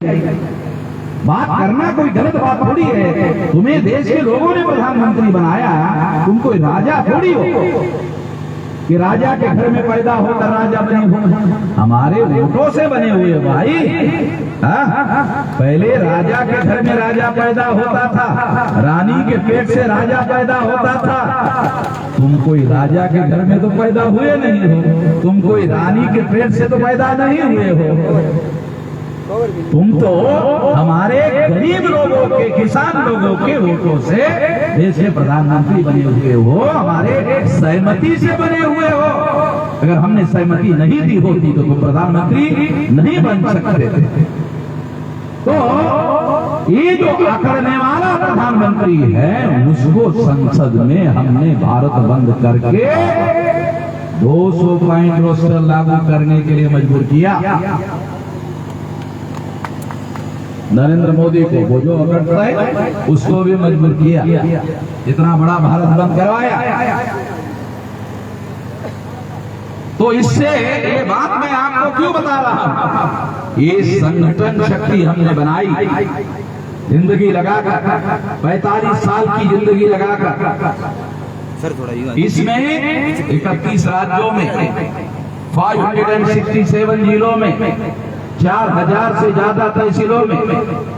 बात करना कोई गलत बात थोड़ी है। तुम्हें देश के लोगों ने प्रधानमंत्री बनाया, तुम कोई राजा थोड़ी हो कि राजा के घर में पैदा होकर राजा बने हो। हमारे वोटों से बने हुए भाई। पहले राजा के घर में राजा पैदा होता था, रानी के पेट से राजा पैदा होता था। तुम कोई राजा के घर में तो पैदा हुए नहीं हो, तुम कोई रानी के पेट से तो पैदा नहीं हुए हो। तुम तो हमारे गरीब लोगों के, किसान लोगों के वोटों से देश के प्रधानमंत्री बने हुए हो, हमारे सहमति से बने हुए हो। अगर हमने सहमति नहीं दी होती तो तुम प्रधानमंत्री नहीं बन सकते थे। तो ये जो आकरने वाला प्रधानमंत्री है, उसको संसद में हमने भारत बंद करके 200 पॉइंट रोस्टर लागू करने के लिए मजबूर किया। नरेंद्र मोदी को, वो जो अकड़ता है, उसको भी मजबूर किया। इतना बड़ा भारत बंद करवाया। तो इससे ये बात मैं आपको क्यों बता रहा हूं? ये संगठन शक्ति हमने बनाई, जिंदगी लगाकर, 45 साल की जिंदगी लगाकर। इसमें 31 राज्यों में, 567 जिलों में, 4000 से ज्यादा तहसीलों में,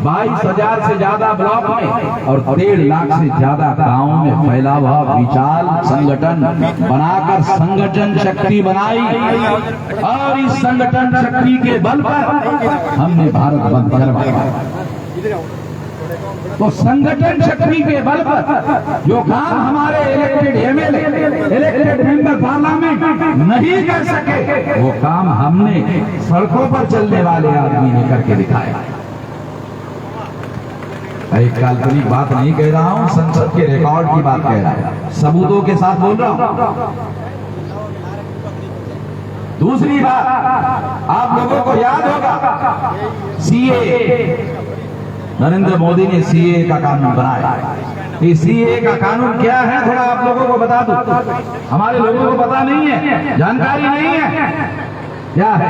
22,000 से ज्यादा ब्लॉक में और 1.5 लाख से ज्यादा गांवों में फैला हुआ विशाल संगठन बनाकर संगठन शक्ति बनाई। और इस संगठन शक्ति के बल पर हमने भारत बंद करवाया। तो संगठन शक्ति के बल पर जो काम हमारे elected MLA, elected member parliament नहीं कर सके, वो काम हमने सड़कों पर चलने वाले आदमी ने करके दिखाया। एक काल्पनिक बात नहीं कह रहा हूं, संसद के रिकॉर्ड की बात कह रहा हूं, सबूतों के साथ बोल रहा हूं। दूसरी बात, आप लोगों को याद होगा, सीए, नरेंद्र मोदी ने सीए का कानून बनाया। ये सीए का कानून क्या है, थोड़ा आप लोगों को बता दूं। हमारे लोगों को पता नहीं है, जानकारी नहीं है क्या है।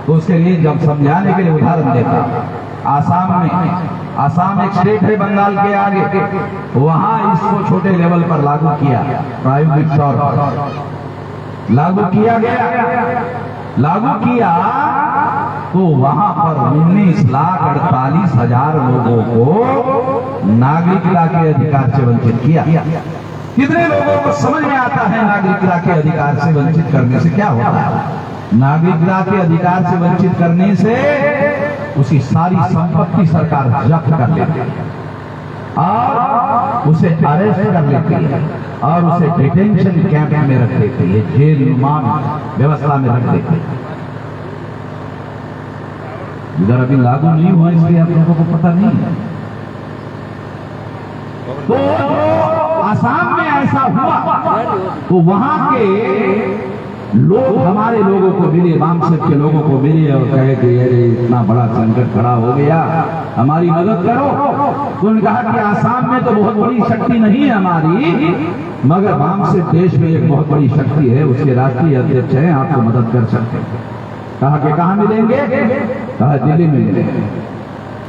तो उसके लिए जब समझाने के लिए उदाहरण देता, आसाम में, आसाम एक स्टेट है बंगाल के आगे, वहां इसको छोटे लेवल पर लागू किया, प्रायोगिक तौर पर लागू किया गया। लागू किया तो वहां पर 19,48,000 लोगों को नागरिकता के अधिकार से वंचित किया। कितने लोगों को समझ में आता है नागरिकता के अधिकार से वंचित करने से क्या होता है? नागरिकता के अधिकार से वंचित करने से उसकी सारी संपत्ति सरकार जब्त कर लेती है और उसे अरेस्ट कर लेती है और उसे डिटेंशन कैंप में रख देती है, जेल नुमा व्यवस्था में रख देती है। इधर अभी लागू नहीं हुआ, इसलिए आप लोगों को पता नहीं है। तो आसाम में ऐसा हुआ तो वहां के लोग, हमारे लोगों को मिले, वामसेट के लोगों को मिले और कहे कि अरे इतना बड़ा संकट खड़ा हो गया, हमारी मदद करो। तो उन्होंने कहा कि आसाम में तो बहुत बड़ी शक्ति नहीं है हमारी, मगर वामसेट देश में एक बहुत बड़ी शक्ति है, उसके राष्ट्रीय अध्यक्ष हैं, आपको मदद कर सकते हैं। कहा कि कहाँ मिलेंगे? कहा दिल्ली में मिलेंगे।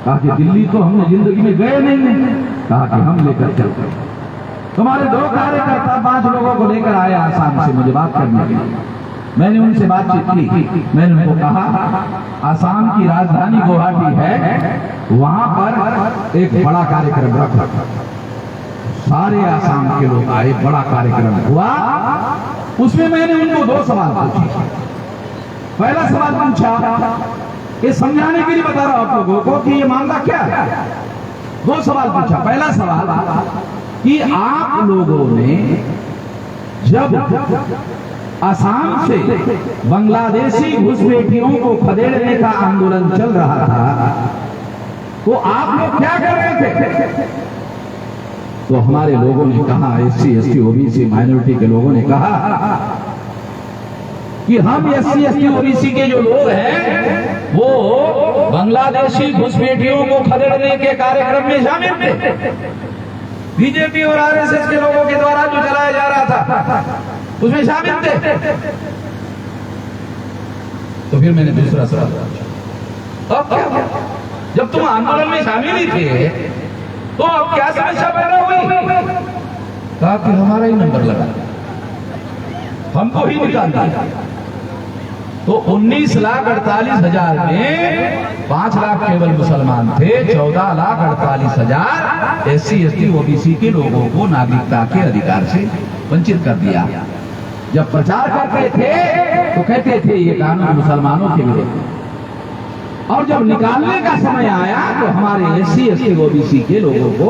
कहा कि दिल्ली तो हमने जिंदगी में गए नहीं। कहा कि हम लेकर चलते हैं। तुम्हारे 2 कार्यकर्ता 5 लोगों को लेकर आए आसाम से मुझे बात करने के लिए। मैंने उनसे बातचीत की, मैंने उनको कहा आसाम की राजधानी गुवाहाटी है, वहां पर एक बड़ा कार्यक्रम रखा। सारे आसाम के लोग आए, बड़ा कार्यक्रम हुआ। उसमें मैंने उनको 2 सवाल पूछे। पहला सवाल पूछा, ये समझाने के लिए बता रहा हूं आप लोगों को कि ये मामला क्या है। 2 सवाल पूछा। पहला सवाल कि आप लोगों ने जब असम से बांग्लादेशी घुसपैठियों को खदेड़ने का आंदोलन चल रहा था तो आप लोग क्या कर रहे थे? तो हमारे लोगों ने कहा, SC, ST, OBC माइनॉरिटी के लोगों ने कहा कि हम SC, ST, OBC के जो लोग हैं वो बांग्लादेशी घुसपैठियों को खदेड़ने के कार्यक्रम में शामिल थे। बीजेपी और RSS के लोगों के द्वारा जो चलाया जा रहा था उसमें शामिल थे। तो फिर मैंने दूसरा सवाल पूछा, अब क्या? आंदोलन में शामिल ही थे, तो अब क्या समस्या पैदा हुई? कहा कि हमारा ही नंबर लगा, हमको ही निकाल दिया। तो 19,48,000 में 5 लाख केवल मुसलमान थे, 14,48,000 SC ST OBC के लोगों को नागरिकता के अधिकार से वंचित कर दिया। जब प्रचार करते थे तो कहते थे ये कानून मुसलमानों के विरुद्ध, और जब निकालने का समय आया तो हमारे SC ST OBC के लोगों को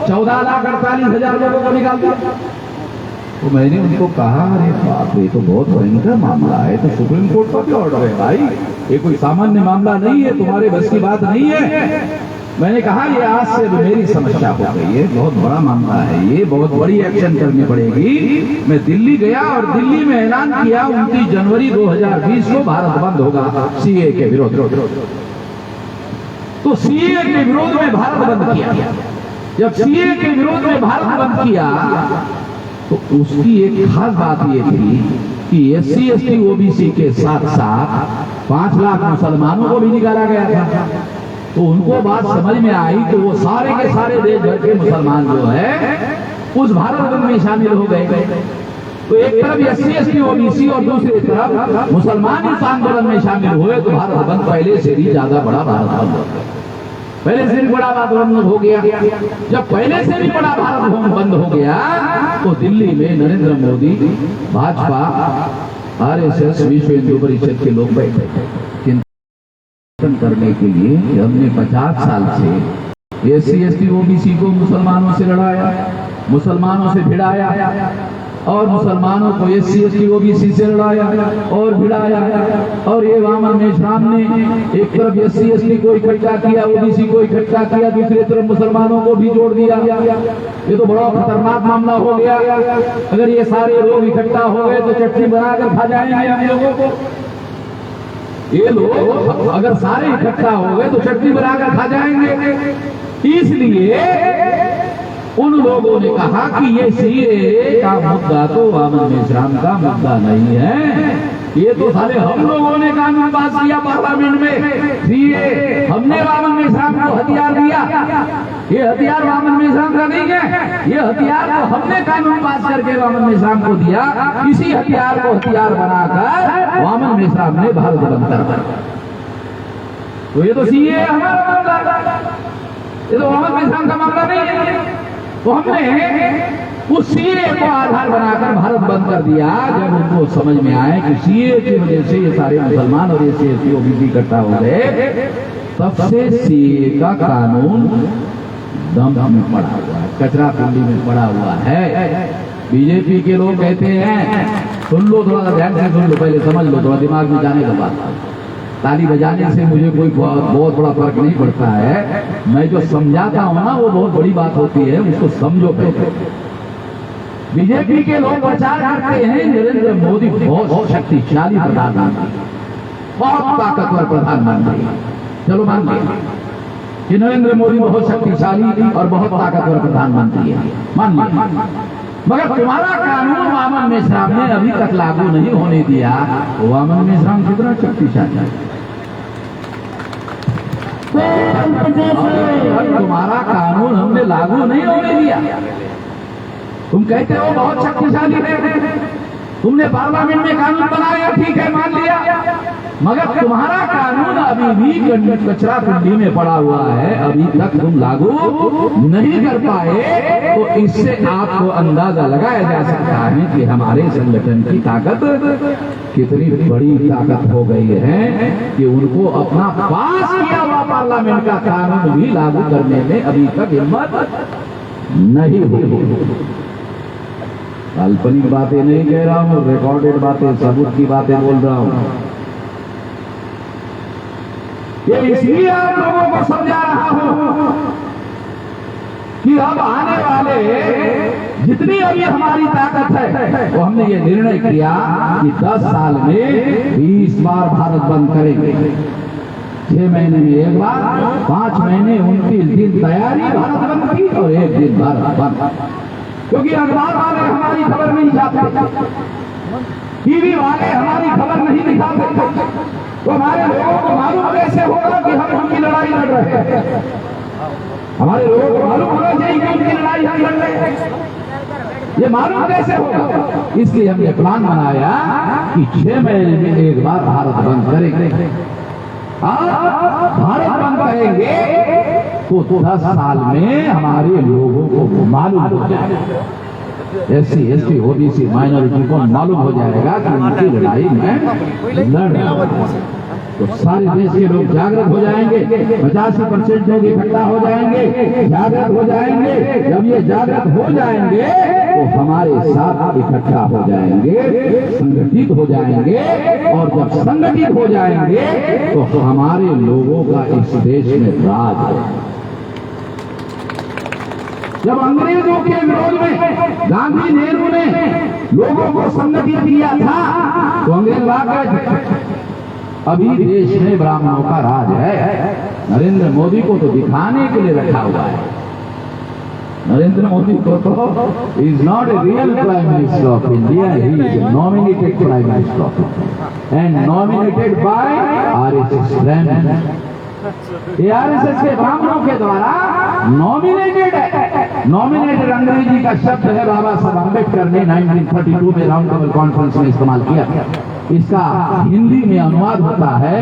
14,48,000 लोगों को निकाल दिया। तो मैंने उनको कहा, अरे बाप रे, तो बहुत भयंकर मामला है, तो सुप्रीम कोर्ट का भी ऑर्डर है भाई, ये कोई सामान्य मामला नहीं है, तुम्हारे बस की बात नहीं है। मैंने कहा ये आज से मेरी समस्या हो गई है, बहुत बड़ा मामला है, ये बहुत बड़ी एक्शन करनी पड़ेगी। मैं दिल्ली गया और दिल्ली में ऐलान किया 29 जनवरी 2020 को भारत बंद होगा CA के विरोध। तो CA के विरोध में भारत बंद किया। जब CA के विरोध में भारत बंद किया तो उसकी एक खास बात ये थी कि SC ST OBC के साथ साथ 5 लाख मुसलमानों को भी निकाला गया था। तो उनको बात समझ में आई तो वो सारे के सारे देश भर के मुसलमान जो है उस भारत बंद में शामिल हो गए। तो एक तरफ SC ST OBC और दूसरी तरफ मुसलमान इस आंदोलन में शामिल हुए, तो भारत बंद पहले से भी ज्यादा बड़ा भारत बंद हो गया, पहले से भी बड़ा भारत बंद हो गया। जब पहले से भी बड़ा भारत बंद हो गया तो दिल्ली में नरेंद्र मोदी, भाजपा, RSS, विश्व हिंदू परिषद के लोग बैठे चिंतन करने के लिए कि हमने 50 साल से SC ST OBC को मुसलमानों से लड़ाया, मुसलमानों से भिड़ाया, और मुसलमानों को SC ST OBC से लड़ाया और भिड़ाया, और ये वामन मेश्राम ने एक तरफ SC ST को इकट्ठा किया, OBC को इकट्ठा किया, दूसरी तरफ मुसलमानों को भी जोड़ दिया। ये तो बड़ा खतरनाक मामला हो गया। अगर ये सारे लोग इकट्ठा हो गए तो चटनी बनाकर खा जाएंगे हम लोगों को। ये लोग अगर सारे इकट्ठा हो गए तो चटनी बनाकर खा जाएंगे। इसलिए उन लोगों ने कहा कि ये CA का मुद्दा तो वामन मेश्राम का मुद्दा नहीं है, ये तो साले हम लोगों ने कानून पास किया पार्लियामेंट में, CA हमने वामन मेश्राम को हथियार दिया, ये हथियार वामन मेश्राम का नहीं है, ये हथियार तो हमने कानून पास करके वामन मेश्राम को दिया। इसी हथियार को हथियार बनाकर वामन मेश्राम ने भारत बंद कर दिया। तो ये तो CA हमारा मामला, ये तो वामन मेश्राम का मामला नहीं है। तो हमने उस CA को आधार बनाकर भारत बंद कर दिया। जब उनको समझ में आया कि CA की वजह से ये सारे मुसलमान और SC ST OBC इकट्ठा हो गए, तब से CA का कानून दम में पड़ा हुआ है, कचरा कुंडी में पड़ा हुआ है। बीजेपी के लोग कहते हैं, सुन लो थोड़ा ध्यान से सुन लो, पहले समझ लो, थोड़ा दिमाग में जाने के बाद। ताली बजाने से मुझे कोई बहुत बड़ा फर्क नहीं पड़ता है, मैं जो समझाता हूं ना वो बहुत बड़ी बात होती है, उसको समझो पहले। बीजेपी के लोग प्रचार करते हैं नरेंद्र मोदी बहुत शक्तिशाली प्रधानमंत्री, बहुत ताकतवर प्रधानमंत्री। चलो मान लिया कि नरेंद्र मोदी बहुत शक्तिशाली और बहुत ताकतवर प्रधानमंत्री है, मान लिया, मगर तुम्हारा कानून वामन मेश्राम ने अभी तक लागू नहीं होने दिया। वामन मेश्राम कितना शक्तिशाली है, तुम्हारा कानून हमने लागू नहीं होने दिया। तुम कहते हो बहुत शक्तिशाली है, तुमने पार्लियामेंट में कानून बनाया, ठीक है मान लिया, मगर तुम्हारा कानून अभी भी कचरा कुंडी में पड़ा हुआ है, अभी तक तुम लागू नहीं कर पाए। तो इससे आपको अंदाजा लगाया जा सकता है कि हमारे संगठन की ताकत कितनी बड़ी ताकत हो गई है कि उनको अपना पास किया हुआ पार्लियामेंट का कानून भी लागू करने में अभी तक हिम्मत नहीं हुई। काल्पनिक बातें नहीं कह रहा हूं, रिकॉर्डेड बातें, सबूत की बातें बोल रहा हूं। ये इसलिए आप लोगों को समझा रहा हूं कि अब आने वाले जितनी अभी हमारी ताकत है, वो हमने ये निर्णय किया कि 10 साल में 20 बार भारत बंद करेंगे। 6 महीने में एक बार, 5 महीने 29 दिन तैयारी भारत बंद की और 1 दिन भारत बंद। क्योंकि अखबार वाले हमारी खबर नहीं छापते, टीवी वाले हमारी खबर नहीं दिखाते, तो हमारे लोगों को मालूम कैसे होगा कि हम उनकी लड़ाई लड़ रहे हैं? हमारे लोगों को मालूम होना चाहिए कि उनकी लड़ाई हम लड़ रहे हैं। ये मालूम कैसे होगा? इसलिए हमने प्लान बनाया कि 6 महीने में एक बार भारत बंद करेंगे। भारत बंद करेंगे तो 10 साल में हमारे लोगों को मालूम हो जाएगा, SC ST OBC माइनॉरिटी को मालूम हो जाएगा कि उनकी लड़ाई में लड़ रहे हैं। तो सारे देश के लोग जागृत हो जाएंगे, 85% लोग इकट्ठा हो जाएंगे, जागृत हो जाएंगे। जब ये जागृत हो जाएंगे तो हमारे साथ इकट्ठा हो जाएंगे, संगठित हो जाएंगे, और जब संगठित हो जाएंगे तो हमारे लोगों का इस देश में राज है। जब अंग्रेजों के विरोध में गांधी नेहरू ने लोगों को संगठित किया था तो अंग्रेज आ गए। अभी देश में ब्राह्मणों का राज है। नरेंद्र मोदी को तो दिखाने के लिए रखा हुआ है। नरेंद्र मोदी को तो is not a real prime minister of India, he is nominated prime minister of India and nominated by RSS ब्राह्मण। ARSS के ब्राह्मणों के द्वारा नॉमिनेटेड है। नॉमिनेटेड अंग्रेजी का शब्द है, बाबा साहब अम्बेडकर ने 1932 में राउंड टेबल कॉन्फ्रेंस में इस्तेमाल किया। इसका हिंदी में अनुवाद होता है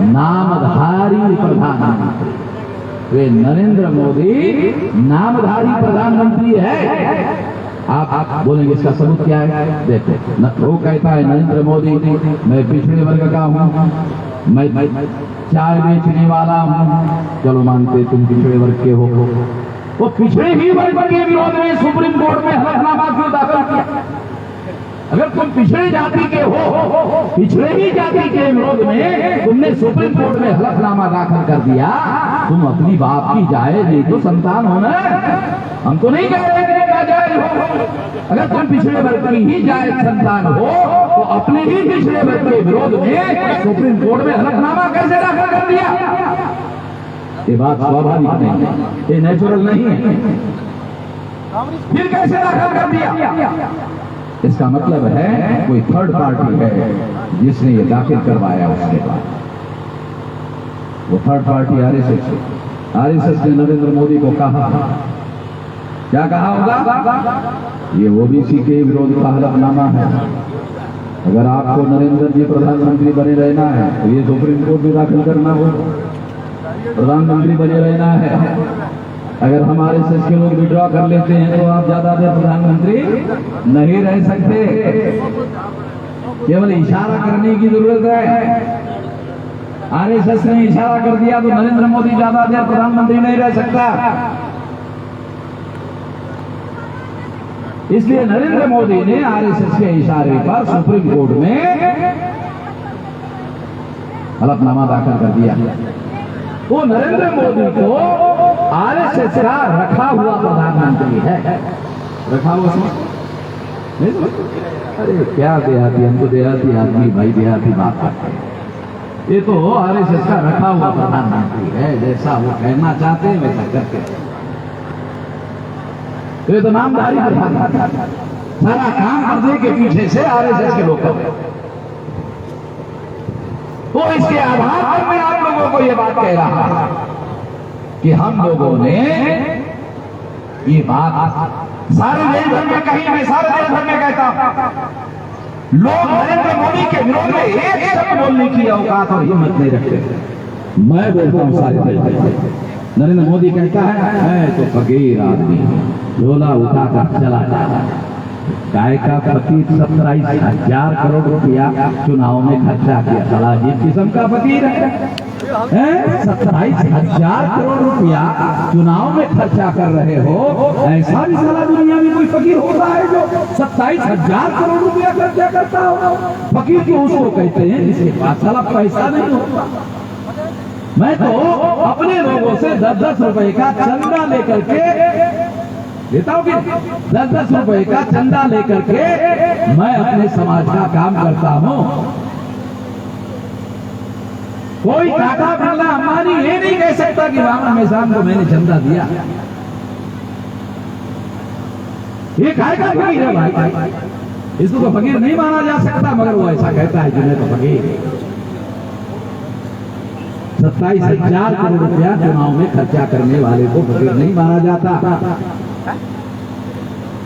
नामधारी प्रधानमंत्री। वे नरेंद्र मोदी नामधारी प्रधानमंत्री है। आप बोलेंगे इसका सबूत क्या है? देखो, वो कहता है नरेंद्र मोदी मैं पिछड़े वर्ग का हूँ, मैं चाय बेचने वाला हूँ। चलो मानते तुम पिछड़े वर्ग के हो। वो पिछड़े ही वर्ग के विरोध में सुप्रीम कोर्ट में हलफनामा क्यों दाखिल किया? अगर तुम पिछड़े जाति के हो, पिछड़े ही जाति के विरोध में तुमने सुप्रीम कोर्ट में हलफनामा दाखिल कर दिया, तुम अपनी बाप की जायज नहीं तो संतान हो ना। हम तो नहीं कह रहे कि नाजायज हो। अगर तुम पिछड़े वर्ग की ही जायज संतान हो तो अपने ही पिछड़े वर्ग के विरोध में सुप्रीम कोर्ट में हलफनामा कैसे दाखिल कर दिया? ये बात स्वाभाविक नहीं है, ये नेचुरल नहीं है। फिर कैसे दाखिल कर दिया? इसका मतलब है कोई थर्ड पार्टी है जिसने ये दाखिल करवाया। उसके बाद वो थर्ड पार्टी RSS ने नरेंद्र मोदी को कहा, क्या कहा होगा? ये OBC के विरोध का हलफनामा है। अगर आपको नरेंद्र जी प्रधानमंत्री बने रहना है तो ये सुप्रीम कोर्ट में दाखिल करना हो। प्रधानमंत्री बने रहना है। अगर हमारे RSS के लोग विड्रॉ कर लेते हैं तो आप ज्यादा देर प्रधानमंत्री नहीं रह सकते। केवल इशारा करने की जरूरत है। RSS ने इशारा कर दिया तो नरेंद्र मोदी ज्यादा देर प्रधानमंत्री नहीं रह सकता। इसलिए नरेंद्र मोदी ने RSS के इशारे पर सुप्रीम कोर्ट में हलफनामा दाखिल कर दिया। वो नरेंद्र मोदी को RSS का रखा हुआ प्रधानमंत्री है। रखा हुआ नहीं? अरे क्या देहाती, हमको देहाती आदमी भाई देहाती बात करते हैं। ये तो RSS का रखा हुआ प्रधानमंत्री है, जैसा वो कहना चाहते हैं वैसा करते हैं। ये तो नामधारी प्रधानमंत्री, सारा काम करने के पीछे से RSS के लोग कर रहे हैं। तो इसके आधार पर मैं आप लोगों को ये बात कह रहा हूं कि हम लोगों ने ये बात सारे देश भर में कही, मैं सारे देश भर में कहता हूं, लोग नरेंद्र मोदी के विरोध में एक शब्द बोलने की औकात और हिम्मत नहीं रखते। मैं बोलता हूं सारे देश भर। नरेंद्र मोदी कहता है मैं तो फकीर आदमी हूं, झोला उठाकर चला जाता है। गाय का फकीर 27,000 करोड़ रुपया चुनाव में खर्चा किया। साला जिस किस्म का फकीर है, 27,000 करोड़ रुपया चुनाव में खर्चा कर रहे हो। ऐसा भी साला दुनिया में कोई फकीर होता है जो 27,000 करोड़ रुपया खर्चा करता हो? फकीर क्यों उसको कहते हैं जिसके पास साला पैसा नहीं होता। मैं तो अपने लोगों से 10-10 रुपए का चंदा लेकर के देता हूँ कि 10-10 रुपए का चंदा लेकर के मैं अपने समाज का काम करता हूँ। कोई टाटा बिरला अंबानी ये नहीं कह सकता कि राम मेहसान को मैंने चंदा दिया। ये काय का फकीर है भाई? इसको तो फकीर नहीं माना जा सकता, मगर वो ऐसा कहता है जिन्हें तो फकीर। 27,000 करोड़ रुपया चुनाव में खर्चा करने वाले को फकीर नहीं माना जाता।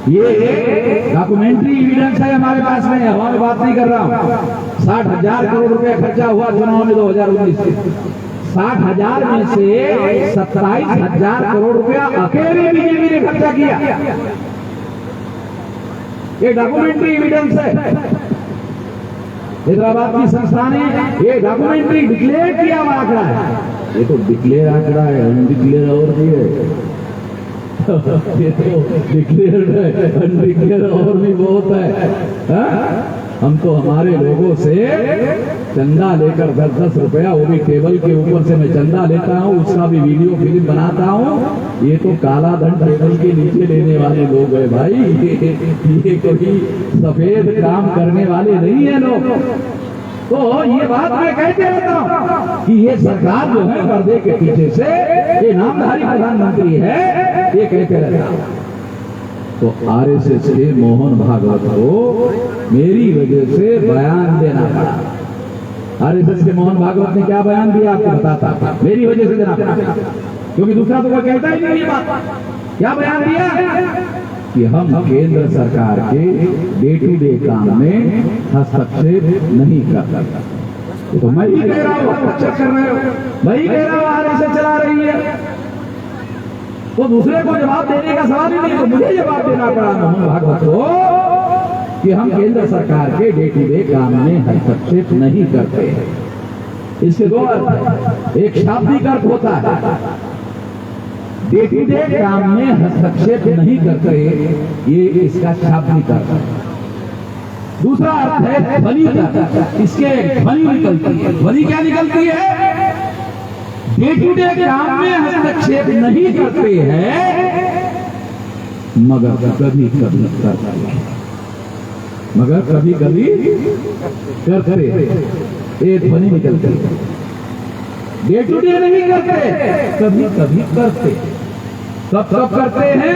ये डॉक्यूमेंट्री एविडेंस है हमारे पास में, हवा में बात नहीं कर रहा हूं। 60,000 करोड़ रुपया खर्चा हुआ चुनाव में 2019 से। 60,000 में से 27,000 करोड़ रुपया अकेले बीजेपी ने खर्चा किया। ये डॉक्यूमेंट्री एविडेंस है। हैदराबाद की संस्था ने ये डॉक्यूमेंट्री डिक्लेयर किया हुआ आंकड़ा है। ये तो डिक्लेयर आंकड़ा है, अनडिक्लेयर और भी है। ये तो डिक्लेयर है, अनडिक्लेयर और भी बहुत है। हम तो हमारे लोगों से चंदा लेकर 10-10 रुपया, वो भी टेबल के ऊपर से मैं चंदा लेता हूँ, उसका भी वीडियो फिल्म बनाता हूँ। ये तो काला धन टेबल के नीचे लेने वाले लोग हैं भाई। ये कोई सफेद काम करने वाले नहीं है लोग। तो ये बात मैं कहते रहता हूँ कि ये सरकार जो है पर्दे के पीछे से ये नामधारी प्रधानमंत्री है, ये कहते रहता हूँ। तो आरएसएस के मोहन भागवत को मेरी वजह से बयान देना पड़ा। आरएसएस के मोहन भागवत ने क्या बयान दिया आपको बताता, मेरी वजह से देना पड़ा, क्योंकि दूसरा तो कोई कहता ही नहीं ये बात। क्या बयान दिया कि हम केंद्र सरकार के डे टू डे काम में हस्तक्षेप नहीं कर सकते। तो मैं ही कह रहा हूँ, हस्तक्षेप कर रहे हो, मैं ही कह रहा हूँ आरएसएस चला रही है, तो दूसरे को जवाब देने का सवाल ही नहीं, तो मुझे जवाब देना पड़ा मोहन भागवत को कि हम केंद्र सरकार के डे टू डे काम में हस्तक्षेप नहीं करते। इसके दो अर्थ है, एक शाब्दिक अर्थ होता है डे टू डे काम में हस्तक्षेप नहीं करते, ये इसका शाब्दिक अर्थ है। दूसरा अर्थ है ध्वनि का, इसके ध्वनि निकलती है। ध्वनि क्या निकलती है? डे टू डे काम में हस्तक्षेप नहीं करते हैं, मगर कभी कभी करते हैं, मगर कभी कभी करते। ये ध्वनि निकलती है। डे टू डे नहीं करते, कभी कभी करते। कब कब करते हैं?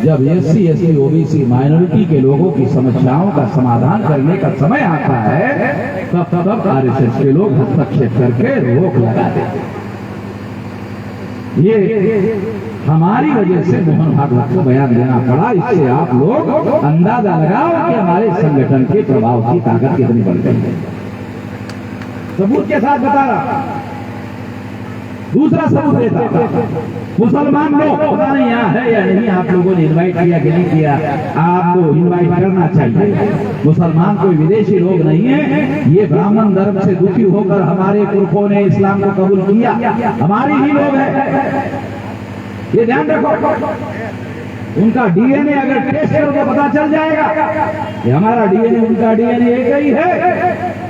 जब एससी एसटी ओबीसी माइनॉरिटी के लोगों की समस्याओं का समाधान करने का समय आता है, तब तब आरएसएस के लोग हस्तक्षेप करके रोक लगा देते। ये हमारी वजह से मोहन भागवत को बयान देना पड़ा। इससे आप लोग अंदाजा लगाओ कि हमारे संगठन के प्रभाव की ताकत कितनी बढ़ गई है। सबूत के साथ बता रहा। दूसरा सबूत देता, मुसलमान लोग, पता नहीं यहाँ है या नहीं, आप लोगों ने इनवाइट किया कि नहीं किया, आपको इनवाइट करना चाहिए। मुसलमान कोई विदेशी लोग नहीं है, ये ब्राह्मण धर्म से दुखी होकर हमारे पुरखों ने इस्लाम को कबूल किया, हमारे ही लोग हैं। ये ध्यान रखो। उनका डीएनए अगर टेस्ट करो तो पता चल जाएगा कि हमारा डीएनए उनका डीएनए एक ही है।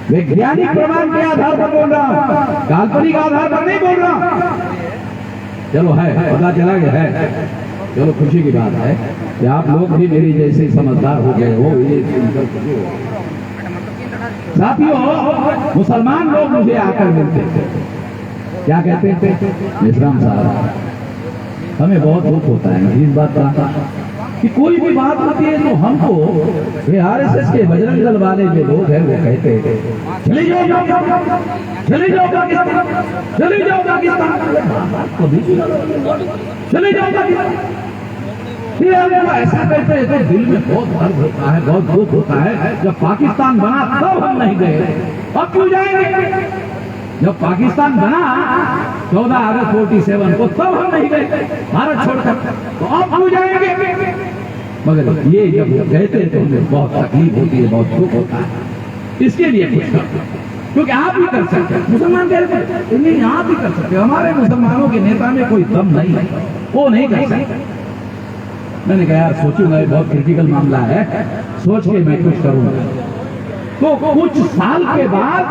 वैज्ञानिक प्रमाण के आधार पर बोल रहा हूं, काल्पनिक आधार पर नहीं बोल रहा हूं। चलो है, पता चला गया है, चलो खुशी की बात है कि आप लोग भी मेरी जैसे समझदार हो गए हो। ये साथियों, मुसलमान लोग मुझे आकर मिलते थे, क्या कहते थे? मिश्राम साहब, हमें बहुत दुख होता है इस बात का कि कोई भी बात होती है तो हमको ये आरएसएस के बजरंग दल वाले जो लोग हैं वो कहते हैं चले जाओ चले जाओ पाकिस्तान, चले जाओ पाकिस्तान, चले जाओ पाकिस्तान। ये हमको ऐसा कहते हैं तो दिल में बहुत दर्द होता है, बहुत दुख होता है। जब पाकिस्तान बना तब हम नहीं गए, अब क्यों जाएंगे? जब पाकिस्तान बना 14 अगस्त 47 को, तब हम नहीं गए भारत छोड़कर, तो अब क्यों जाएंगे? मगर ये जब कहते हैं तो हमें बहुत तकलीफ होती है, बहुत दुख होता है। इसके लिए कुछ करते, क्योंकि आप भी कर सकते हैं। मुसलमान कह रहे हैं नहीं, आप भी कर सकते हो। हमारे मुसलमानों के नेता में कोई दम नहीं है, वो नहीं कर सकते। मैंने कहा यार सोचूंगा, बहुत क्रिटिकल मामला है, सोच के मैं कुछ करूंगा। तो कुछ साल के बाद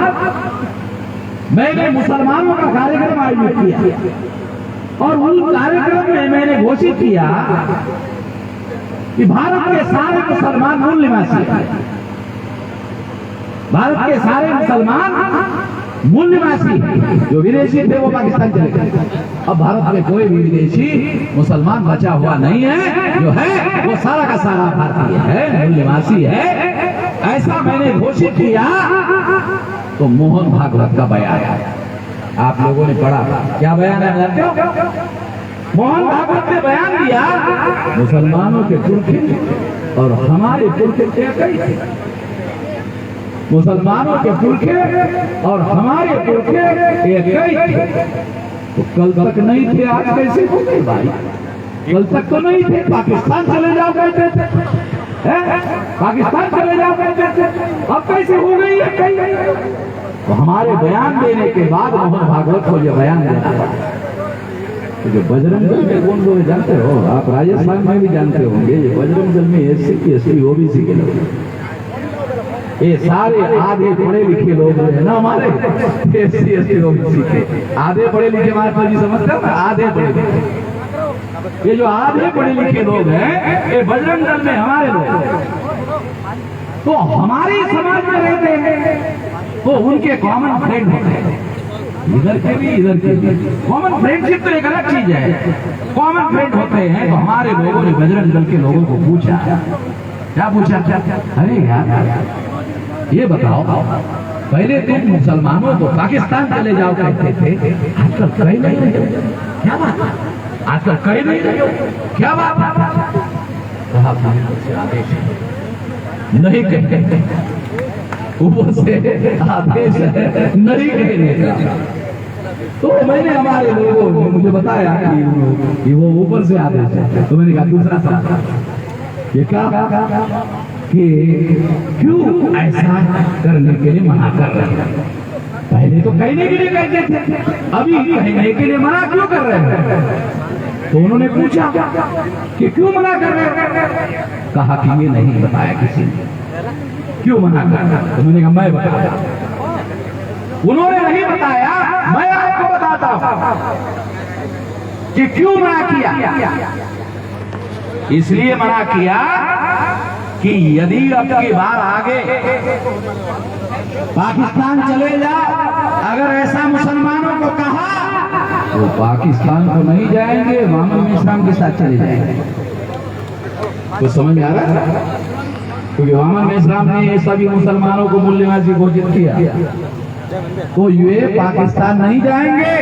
मैंने मुसलमानों का कार्यक्रम आयोजित किया और उस कार्यक्रम में मैंने घोषित किया कि भारत के सारे मुसलमान मूल निवासी हैं। भारत के सारे मुसलमान मूल निवासी, जो विदेशी थे वो पाकिस्तान चले गए। अब भारत में कोई भी विदेशी मुसलमान बचा हुआ नहीं है, जो है वो सारा का सारा भारतीय है, मूल निवासी है। ऐसा मैंने घोषित किया तो मोहन भागवत का बयान आया। आप लोगों ने पढ़ा, क्या बयान है जानते हो? मोहन भागवत ने बयान दिया, मुसलमानों के पुरखे और हमारे पुरखे एक ही थे। मुसलमानों के पुरखे और हमारे पुरखे एक ही थे। तो कल तक नहीं थे, आज कैसे हो गए भाई? कल तक तो नहीं थे, पाकिस्तान चले जाओ कहते थे, पाकिस्तान चले जाओ कहते थे, अब कैसे हो गई है कहीं? तो हमारे बयान देने के बाद मोहन भागवत को यह बयान देना पड़ा। तो जो बजरंग दल में कौन लोग जानते हो? आप राजस्थान में भी जानते होंगे, ये बजरंग दल में SC OBC के लोग, ये सारे आधे पढ़े लिखे लोग हैं ना हमारे SC OBC के। आधे पढ़े लिखे महात्मा जी समझते हो ना, आधे पढ़े लिखे। ये जो आधे पढ़े लिखे लोग हैं, ये बजरंग दल में हमारे लोग, तो हमारे समाज में रहते हैं, तो उनके कॉमन फ्रेंड होते हैं, इधर के भी इधर के भी। कॉमन फ्रेंडशिप तो एक अलग चीज है, कॉमन फ्रेंड होते हैं। तो हमारे लोगों ने बजरंग दल के लोगों को पूछा, क्या पूछा? अरे यार ये बताओ, पहले तुम मुसलमानों को पाकिस्तान चले जाओ कहते थे, आजकल कहीं नहीं रहे, क्या बात? आजकल कहीं नहीं रहे, क्या बात? आदेश नहीं कहते, ऊपर से आदेश नहीं कहने का। तो मैंने हमारे लोगों ने मुझे बताया कि वो ऊपर से आदेश है। तो मैंने कहा दूसरा सवाल ये क्या कि क्यों ऐसा करने के लिए मना कर रहे हैं? पहले तो कहने के लिए कहते थे, अभी कहने के लिए मना क्यों कर रहे हैं? तो उन्होंने पूछा कि क्यों मना कर रहे हैं? कहा कि ये नहीं बताया किसी ने, क्यों मना कर रहा? उन्होंने कहा मैं बताया। उन्होंने नहीं बताया, मैं आपको बताता हूं कि क्यों मना किया। इसलिए मना किया कि यदि अब की बार आगे पाकिस्तान चले जाओ, अगर ऐसा मुसलमानों को कहा तो पाकिस्तान को नहीं जाएंगे, मोहम्मद इस्लाम के साथ चले जाएंगे। तो समझ में आ रहा है? क्योंकि मोहम्मद इस्लाम ने ये सभी मुसलमानों को मूल्यवासी घोषित किया, तो ये पाकिस्तान नहीं जाएंगे,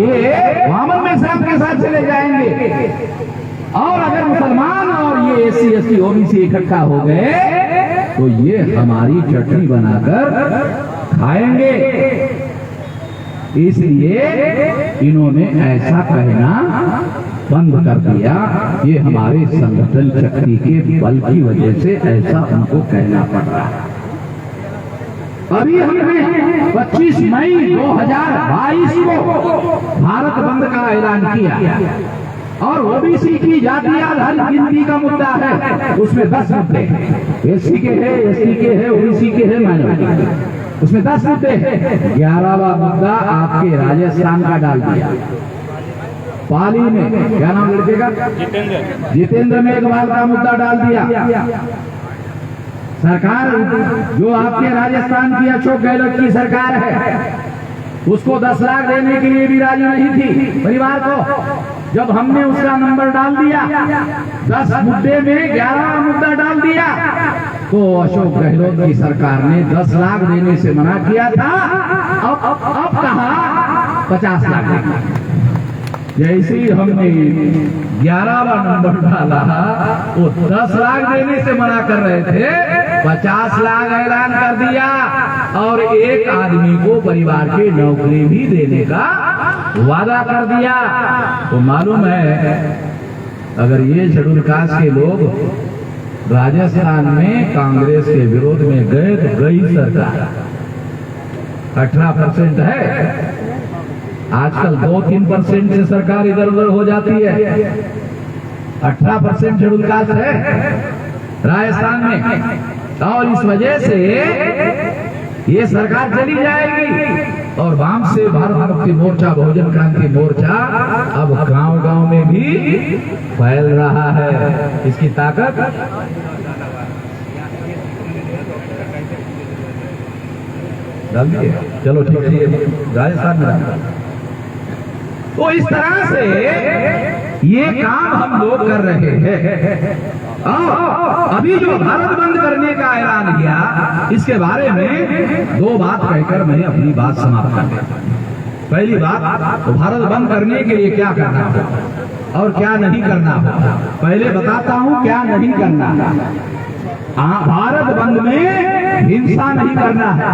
ये मोहम्मद इस्लाम के साथ चले जाएंगे। और अगर मुसलमान और ये SC ST OBC इकट्ठा हो गए तो ये हमारी चटनी बनाकर खाएंगे। इसलिए इन्होंने ऐसा कहना बंद कर दिया। ये हमारे संगठन शक्ति के बल की वजह से ऐसा उनको कहना पड़ रहा है। अभी हमने 25 मई 2022 को भारत बंद का ऐलान किया और OBC की जातियां हर गिनती का मुद्दा है, उसमें 10 मुद्दे हैं, SC के है, ST के है, OBC के है, माइनॉरिटी, उसमें 10 मुद्दे हैं। 11वां मुद्दा आपके राजस्थान का डाल दिया। पाली में क्या नाम लड़के का? जितेंद्र मेघवाल का मुद्दा डाल दिया। सरकार जो आपके राजस्थान की अशोक गहलोत की सरकार है, उसको 10 लाख देने के लिए भी राजी नहीं थी परिवार को। जब हमने उसका नंबर डाल दिया, 10 मुद्दे में 11वां मुद्दा डाल दिया, तो अशोक गहलोत की सरकार ने 10 लाख देने से मना किया था। अब कहा 50 लाख देना। जैसे ही हमने 11वां नंबर डाला, वो 10 लाख देने से मना कर रहे थे, 50 लाख ऐलान कर दिया और एक आदमी को परिवार की नौकरी भी देने का वादा कर दिया। तो मालूम है, अगर ये शेड्यूल कास्ट के लोग राजस्थान में कांग्रेस के विरोध में गए तो गई सरकार 18% है। आजकल 2-3% से सरकार इधर उधर हो जाती है। 18% शेड्यूल कास्ट है राजस्थान में, और इस वजह से ये सरकार चली जाएगी। और वाम से भारत मुक्ति मोर्चा, बहुजन क्रांति मोर्चा अब गांव-गांव में भी फैल रहा है। इसकी ताकत डाल दिए। चलो ठीक है, राजस्थान में तो इस तरह से ये काम हम लोग कर रहे हैं। अभी जो भारत बंद करने का ऐलान किया, इसके बारे में 2 बात कहकर मैं अपनी बात समाप्त कर देता हूं। पहली बात, तो भारत बंद करने के लिए क्या करना है और क्या नहीं करना है, पहले बताता हूँ क्या नहीं करना है। भारत बंद में हिंसा नहीं करना है,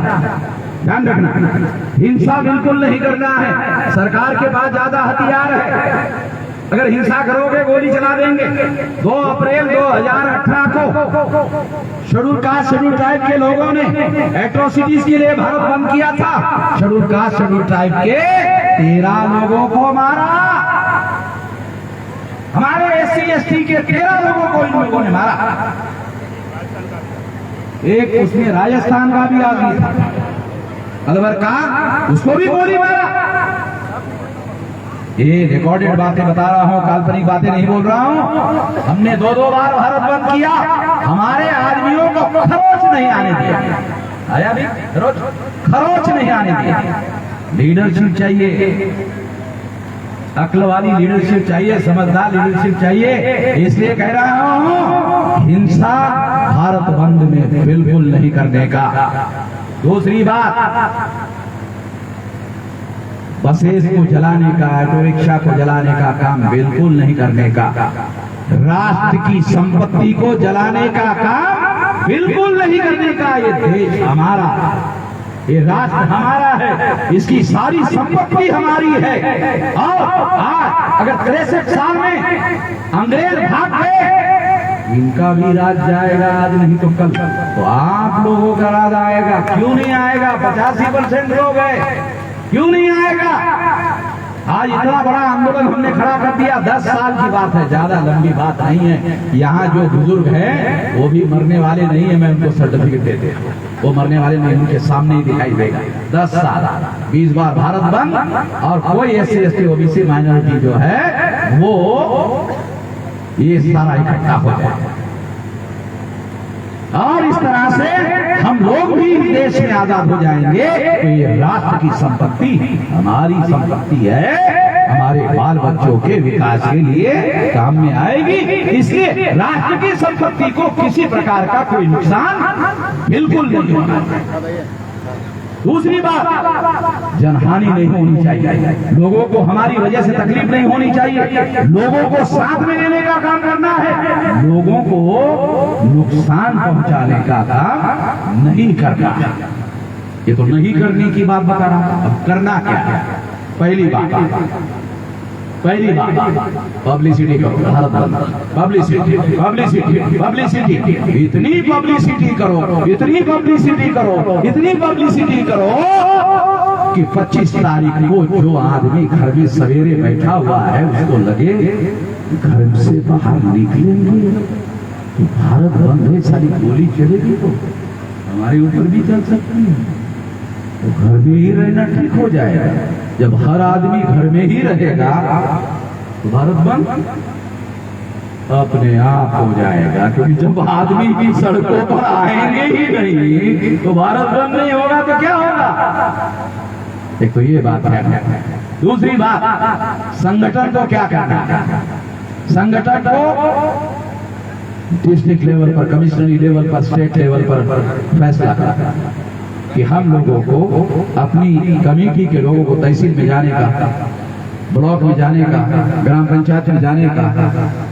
ध्यान रखना, हिंसा बिल्कुल नहीं करना है। सरकार के पास ज्यादा हथियार है, अगर हिंसा करोगे गोली चला देंगे। 2 अप्रैल 2018 को शेड्यूल कास्ट शेड्यूल ट्राइब के लोगों ने एट्रोसिटीज के लिए भारत बंद किया था। शेड्यूल कास्ट शेड्यूल ट्राइब के 13 लोगों को मारा, हमारे SC ST के 13 लोगों को इन लोगों ने मारा। एक उसमें राजस्थान का भी आदमी था, अलवर का, उसको भी गोली मारा। ये रिकॉर्डेड बातें बता रहा हूँ, काल्पनिक बातें नहीं बोल रहा हूँ। हमने 2 बार भारत बंद किया, हमारे आदमियों को खरोच नहीं आने दिया। आया भी खरोच नहीं आने दिया। लीडरशिप चाहिए, अक्ल वाली लीडरशिप चाहिए, समझदार लीडरशिप चाहिए। इसलिए कह रहा हूँ हिंसा भारत बंद में बिल्कुल नहीं करने का। दूसरी बात, बसेस को जलाने का, ऑटो रिक्शा को जलाने का काम बिल्कुल नहीं करने का। राष्ट्र की संपत्ति को जलाने का काम बिल्कुल नहीं करने का। ये देश हमारा, ये राष्ट्र हमारा है, इसकी सारी संपत्ति हमारी है। और आज अगर 63 साल में अंग्रेज भाग गए, इनका भी राज जाएगा, आज नहीं तो कल। तो आप लोगों का राज आएगा, क्यों नहीं आएगा? 85% लोग हैं, क्यों नहीं आएगा? आज इतना बड़ा आंदोलन हमने खड़ा कर दिया, 10 साल की बात है, ज्यादा लंबी बात नहीं है। यहाँ जो बुजुर्ग हैं वो भी मरने वाले नहीं है, मैं उनको सर्टिफिकेट दे दे, वो मरने वाले नहीं, उनके सामने ही दिखाई देगा। 10 साल 20 बार भारत बंद, और कोई SC ST OBC माइनॉरिटी जो है वो ये सारा इकट्ठा हो जाए, और इस तरह से हम लोग भी देश में आजाद हो जाएंगे। तो ये राष्ट्र की संपत्ति हमारी संपत्ति है, हमारे बाल बच्चों के विकास के लिए काम में आएगी। इसलिए राष्ट्र की संपत्ति को किसी प्रकार का कोई नुकसान बिल्कुल नहीं होना चाहिए। दूसरी बात, जनहानि नहीं होनी चाहिए, लोगों को हमारी वजह से तकलीफ नहीं होनी चाहिए। लोगों को साथ में लेने का काम करना है, लोगों को नुकसान पहुंचाने का काम नहीं करना है। ये तो नहीं करने की बात बता रहा हूं, अब करना क्या है? पहली बात पब्लिसिटी करो, भारत बंद, पब्लिसिटी पब्लिसिटी पब्लिसिटी, इतनी पब्लिसिटी करो, इतनी पब्लिसिटी करो, इतनी पब्लिसिटी करो कि 25 तारीख को जो आदमी घर में सवेरे बैठा हुआ है उसको लगे घर से बाहर निकलेंगे तो भारत बंद है, सारी गोली चलेगी तो हमारे ऊपर भी चल सकती है। तो घर में ही रहना ठीक हो जाएगा। जब हर आदमी घर में ही रहेगा तो भारत बंद अपने आप हो जाएगा, क्योंकि जब आदमी भी सड़कों पर आएंगे ही नहीं तो भारत बंद नहीं होगा तो क्या होगा? एक तो ये बात है। दूसरी बात, संगठन को क्या करना है? संगठन को डिस्ट्रिक्ट लेवल पर, कमिश्नरी लेवल पर, स्टेट लेवल पर फैसला करना कि हम लोगों को अपनी कमेटी के लोगों को तहसील में जाने का, ब्लॉक में जाने का, ग्राम पंचायत में जाने का,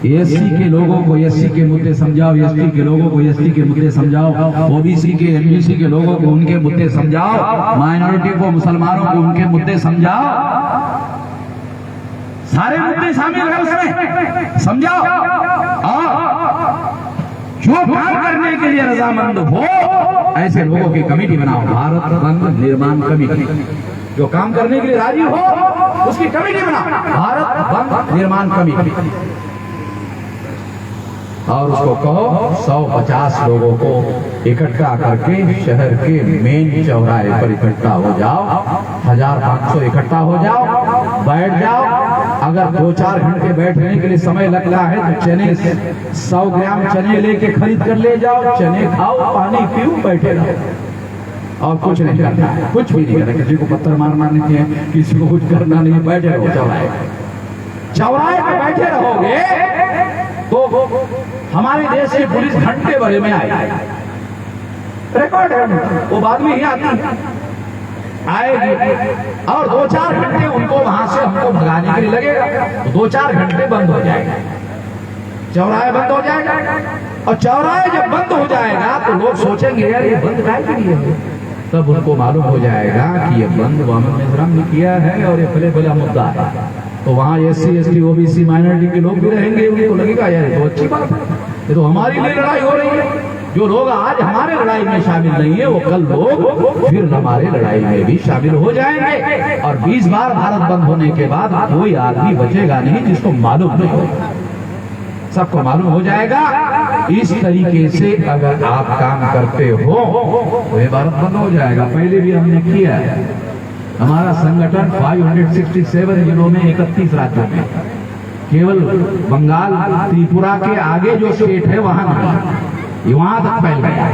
SC के लोगों को SC के मुद्दे समझाओ, ST के लोगों को ST के मुद्दे समझाओ, OBC के MBC के लोगों को उनके मुद्दे समझाओ, माइनॉरिटी को, मुसलमानों को उनके मुद्दे समझाओ, सारे मुद्दे शामिल है उसमें, समझाओ। जो काम करने के लिए रजामंद हो ऐसे लोगों की कमेटी बनाओ, भारत बंद निर्माण कमेटी। जो काम करने के लिए राजी हो उसकी कमेटी बनाओ, भारत बंद निर्माण कमेटी। और उसको कहो 150 लोगों को इकट्ठा करके शहर के मेन चौराहे पर इकट्ठा हो जाओ, 1500 इकट्ठा हो जाओ, बैठ जाओ। अगर 2-4 घंटे बैठने के लिए समय लगता है तो चने 100 ग्राम चने लेके खरीद कर ले जाओ, चने खाओ, पानी पियो, बैठे रहो और कुछ नहीं करना है, कुछ भी नहीं करना। किसी को पत्थर मारना नहीं है, किसी को कुछ करना नहीं है, बैठे रहो चौराहे पे बैठे रहोगे तो हमारे देश की पुलिस घंटे भरे में आएगी, रिकॉर्ड है, वो बाद में ही आती आएगी। और 2-4 घंटे उनको वहां से हमको भगाने के लिए लगेगा, तो 2-4 घंटे बंद हो जाएगा, चौराहे बंद हो जाएगा। और चौराहे जब बंद हो जाएगा तो लोग सोचेंगे यार ये बंद काहे के लिए है, तब उनको मालूम हो जाएगा कि ये बंद मोहम्मद मिज़राम ने किया है और ये फले फला मुद्दा है। तो वहाँ SC ST OBC माइनॉरिटी के लोग भी रहेंगे, उनको लगेगा यार ये तो अच्छी बात है, ये तो हमारी लिए लड़ाई हो रही है। जो लोग आज हमारे लड़ाई में शामिल नहीं है वो कल लोग फिर हमारे लड़ाई में भी शामिल हो जाएंगे। और 20 बार भारत बंद होने के बाद कोई आदमी बचेगा नहीं जिसको मालूम नहीं होगा, सबको मालूम हो जाएगा। इस तरीके से अगर आप काम करते हो तो ये भारत बंद हो जाएगा। पहले भी हमने किया है, हमारा संगठन 567 जिलों में 31 राज्यों में, केवल बंगाल त्रिपुरा के आगे जो स्टेट है वहां नहीं, वहां तक फैल गया।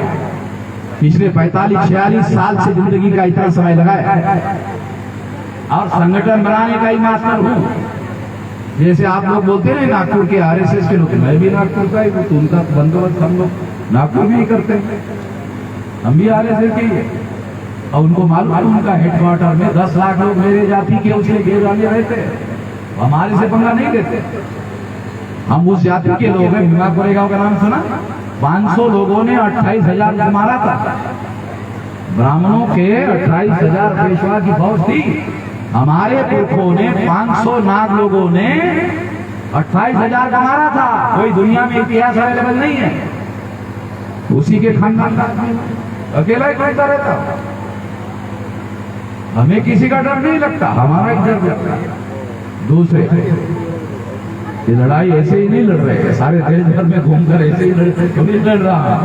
पिछले 45-46 साल से जिंदगी का इतना समय लगाया और संगठन बनाने का ही मास्टर हूं। जैसे आप लोग बोलते हैं नागपुर के RSS के लोग, मैं भी नागपुर का ही, तो उनका बंदोबस्त हम लोग नागपुर में ही करते हैं, हम भी RSS के ही है। और उनको मालूम है उनका हेडक्वार्टर में 10 लाख लोग मेरे जाति के उसके घेर वाले रहते हैं, हमारे से पंगा नहीं देते। हम उस जाति के लोग हैं। भीमा कोरेगांव का नाम सुना? 500 लोगों ने 28,000 को मारा था। ब्राह्मणों के 28,000 पेशवा की फौज थी, हमारे पुरखों ने 500 नाग लोगों ने 28,000 को मारा था। कोई दुनिया में इतिहास अवेलेबल नहीं है। उसी के खानदान का अकेला ही करता रहता, हमें किसी का डर नहीं लगता, हमारा एक डर लगता है दूसरे। ये लड़ाई ऐसे ही नहीं लड़ रहे, सारे देश भर में घूमकर ऐसे ही लड़ रहा।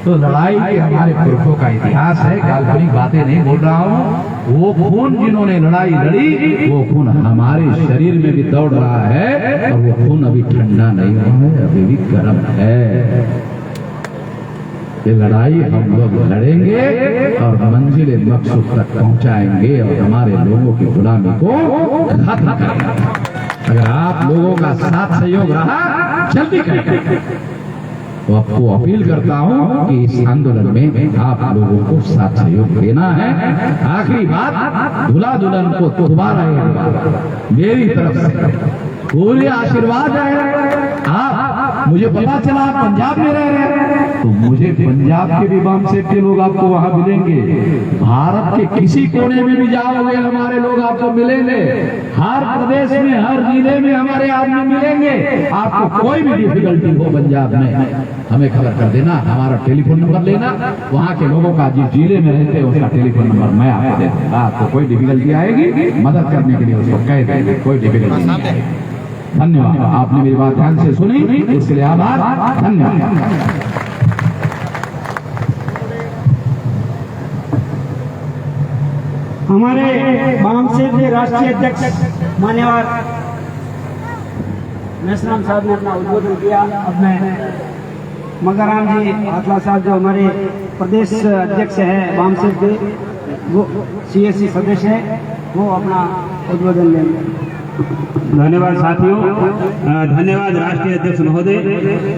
तो लड़ाई के हमारे पुरखों का इतिहास है, काल्पनिक बातें नहीं बोल रहा हूँ। वो खून जिन्होंने लड़ाई लड़ी वो खून हमारे शरीर में भी दौड़ रहा है और वो खून अभी ठंडा नहीं हुआ है, अभी भी गर्म है। ये लड़ाई हम लोग लड़ेंगे और मंजिल मकसूद तक पहुंचाएंगे और हमारे लोगों की गुलामी को खत्म करेंगे। अगर आप लोगों का साथ सहयोग रहा जल्दी करेंगे। तो आपको अपील करता हूं कि इस आंदोलन में आप लोगों को साथ सहयोग देना है। आखिरी बात, दूल्हा दुल्हन को दोबारा मेरी तरफ से पूरे आशीर्वाद है। आप मुझे पता चला आप पंजाब में रह रहे हैं, तो मुझे पंजाब के भी वामसेब के लोग आपको वहां मिलेंगे। भारत के किसी कोने में भी जाओगे हमारे लोग आपको मिलेंगे। हर प्रदेश में, हर जिले में हमारे आदमी मिलेंगे। आपको कोई भी डिफिकल्टी हो पंजाब में हमें खबर कर देना, हमारा टेलीफोन नंबर लेना। वहाँ के लोगों का जिस जिले में रहते हैं उसका टेलीफोन नंबर मैं आपको दे दूंगा। आपको कोई डिफिकल्टी आएगी मदद करने के लिए उसको कह देंगे, कोई डिफिकल्टी नहीं आएगी। धन्यवाद, आपने मेरी बात ध्यान से सुनी, इसके लिए आभार, धन्यवाद। हमारे वामसेब के राष्ट्रीय अध्यक्ष मान्यवर मेश्राम साहब ने अपना उद्बोधन किया। अब मैं मंगाराम जी आतला साहब जो हमारे प्रदेश अध्यक्ष है वामसेब के, वो CSC सदस्य है, वो अपना उद्बोधन लेंगे। धन्यवाद साथियों, धन्यवाद राष्ट्रीय अध्यक्ष महोदय।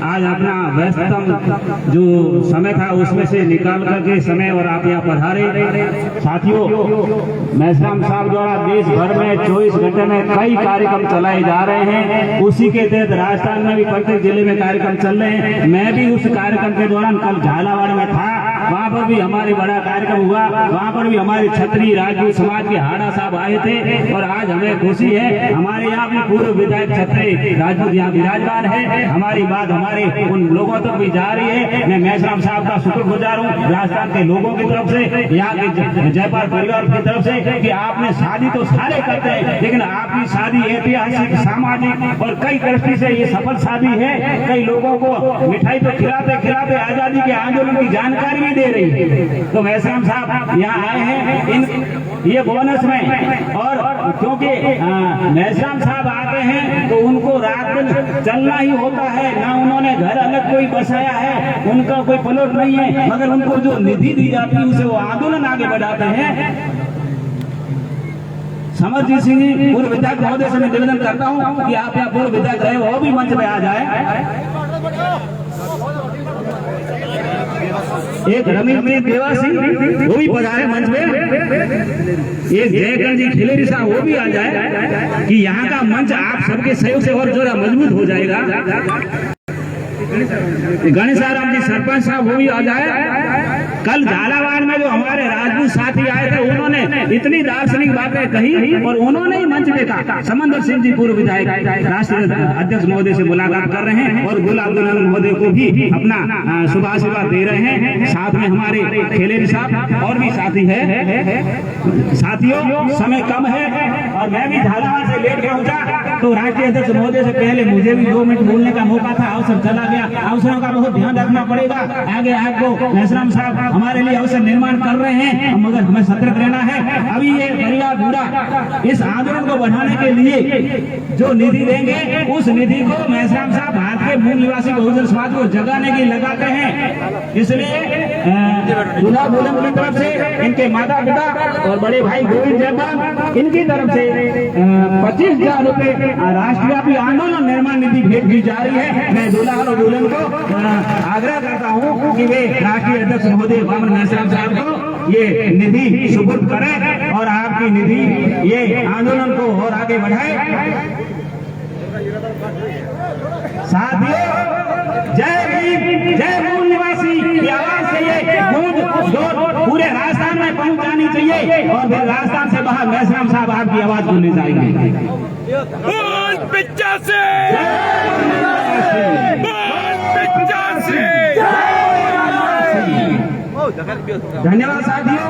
आज अपना व्यस्ततम जो समय था उसमें से निकाल करके समय और आप यहाँ पधारे। साथियों, मेश्राम साहब द्वारा देश भर में 24 घंटे में कई कार्यक्रम चलाए जा रहे हैं। उसी के तहत राजस्थान में भी प्रत्येक जिले में कार्यक्रम चल रहे हैं। मैं भी उस कार्यक्रम के दौरान कल झालावाड़ में था, वहाँ पर भी हमारे बड़ा कार्यक्रम हुआ। वहाँ पर भी हमारे क्षत्रिय राजपूत समाज के हाड़ा साहब आए थे और आज हमें खुशी है हमारे यहाँ भी पूर्व विधायक क्षत्रिय राजपूत यहाँ विराजमान है। हमारी बात हमारे उन लोगों तक भी जा रही है। मैं मेश्राम साहब का शुक्रगुजार हूँ राजस्थान के लोगों की तरफ से, यहाँ के जयपाल परिवार की तरफ से, कि आपने शादी तो सारे करते हैं लेकिन आपकी शादी ऐतिहासिक, सामाजिक और कई दृष्टि से ये सफल शादी है। कई लोगों को मिठाई तो खिलाते खिलाते आजादी के आंदोलन की जानकारी भी दे रही है। तो मेश्राम साहब यहाँ आए हैं ये बोनस में, और क्योंकि मेश्राम साहब आते हैं तो उनको रात दिन चलना ही होता है, ना उन्होंने घर अलग कोई बसाया है, उनका कोई प्लॉट नहीं है, मगर उनको जो निधि दी जाती है उसे वो आंदोलन आगे बढ़ाते हैं। समरजीत सिंह जी पूर्व विधायक महोदय से मैं निवेदन करता हूँ कि आप यहाँ पूर्व विधायक रहे वो भी मंच में आ जाए। एक रमेश देवासी वो भी पधारे मंच पे, एक जयकर जी खिलेरी साहब वो भी आ जाए कि यहाँ का मंच आप सबके सहयोग से और जोरा मजबूत हो जाएगा। गणेश राम जी सरपंच साहब वो भी आ जाए। कल झालावाड़ में जो हमारे राजपूत साथी आए थे उन्होंने इतनी दार्शनिक बातें कही और उन्होंने ही मंच पे कहा। समंदर सिंह जी पूर्व विधायक राष्ट्रीय अध्यक्ष महोदय से मुलाकात कर रहे हैं और गुलाब दुल्हन महोदय को भी अपना शुभ आशीर्वाद दे रहे हैं। साथ में हमारे खेलेरी साहब और भी साथी है। साथियों समय कम है और मैं भी झालावाड़ से लेट पहुंचा तो राष्ट्रीय अध्यक्ष महोदय से पहले मुझे भी 2 मिनट बोलने का मौका था, अवसर चला गया। अवसरों का बहुत ध्यान रखना पड़ेगा। आगे आपको मेश्राम साहब हमारे लिए अवसर निर्माण कर रहे हैं, मगर हमें सतर्क रहना है। अभी ये परिवार पूरा इस आंदोलन को बढ़ाने के लिए जो निधि देंगे उस निधि को मेश्राम साहब भारत के मूल निवासी बहुजन समाज को जगाने की लगाते हैं। इसलिए गुलाब दुल्हन की तरफ से इनके माता पिता और बड़े भाई गोविंद जयपाल इनकी तरफ से 25,000 रुपए राष्ट्रव्यापी आंदोलन निर्माण निधि भेंट की जा रही है। मैं दूल्हा और दुल्हन को आग्रह करता हूँ कि वे राष्ट्रीय अध्यक्ष महोदय वामन मेश्राम साहब को ये निधि सुपुर्द करें और आपकी निधि ये आंदोलन को और आगे बढ़ाए। साथियों, जय भीम, जय मूल निवासी की आवाज से ये गूंज पूरे राजस्थान में पहुंच जानी चाहिए और फिर राजस्थान से बाहर मेश्राम साहब आपकी आवाज को ले जाएंगे। धन्यवाद साथियों।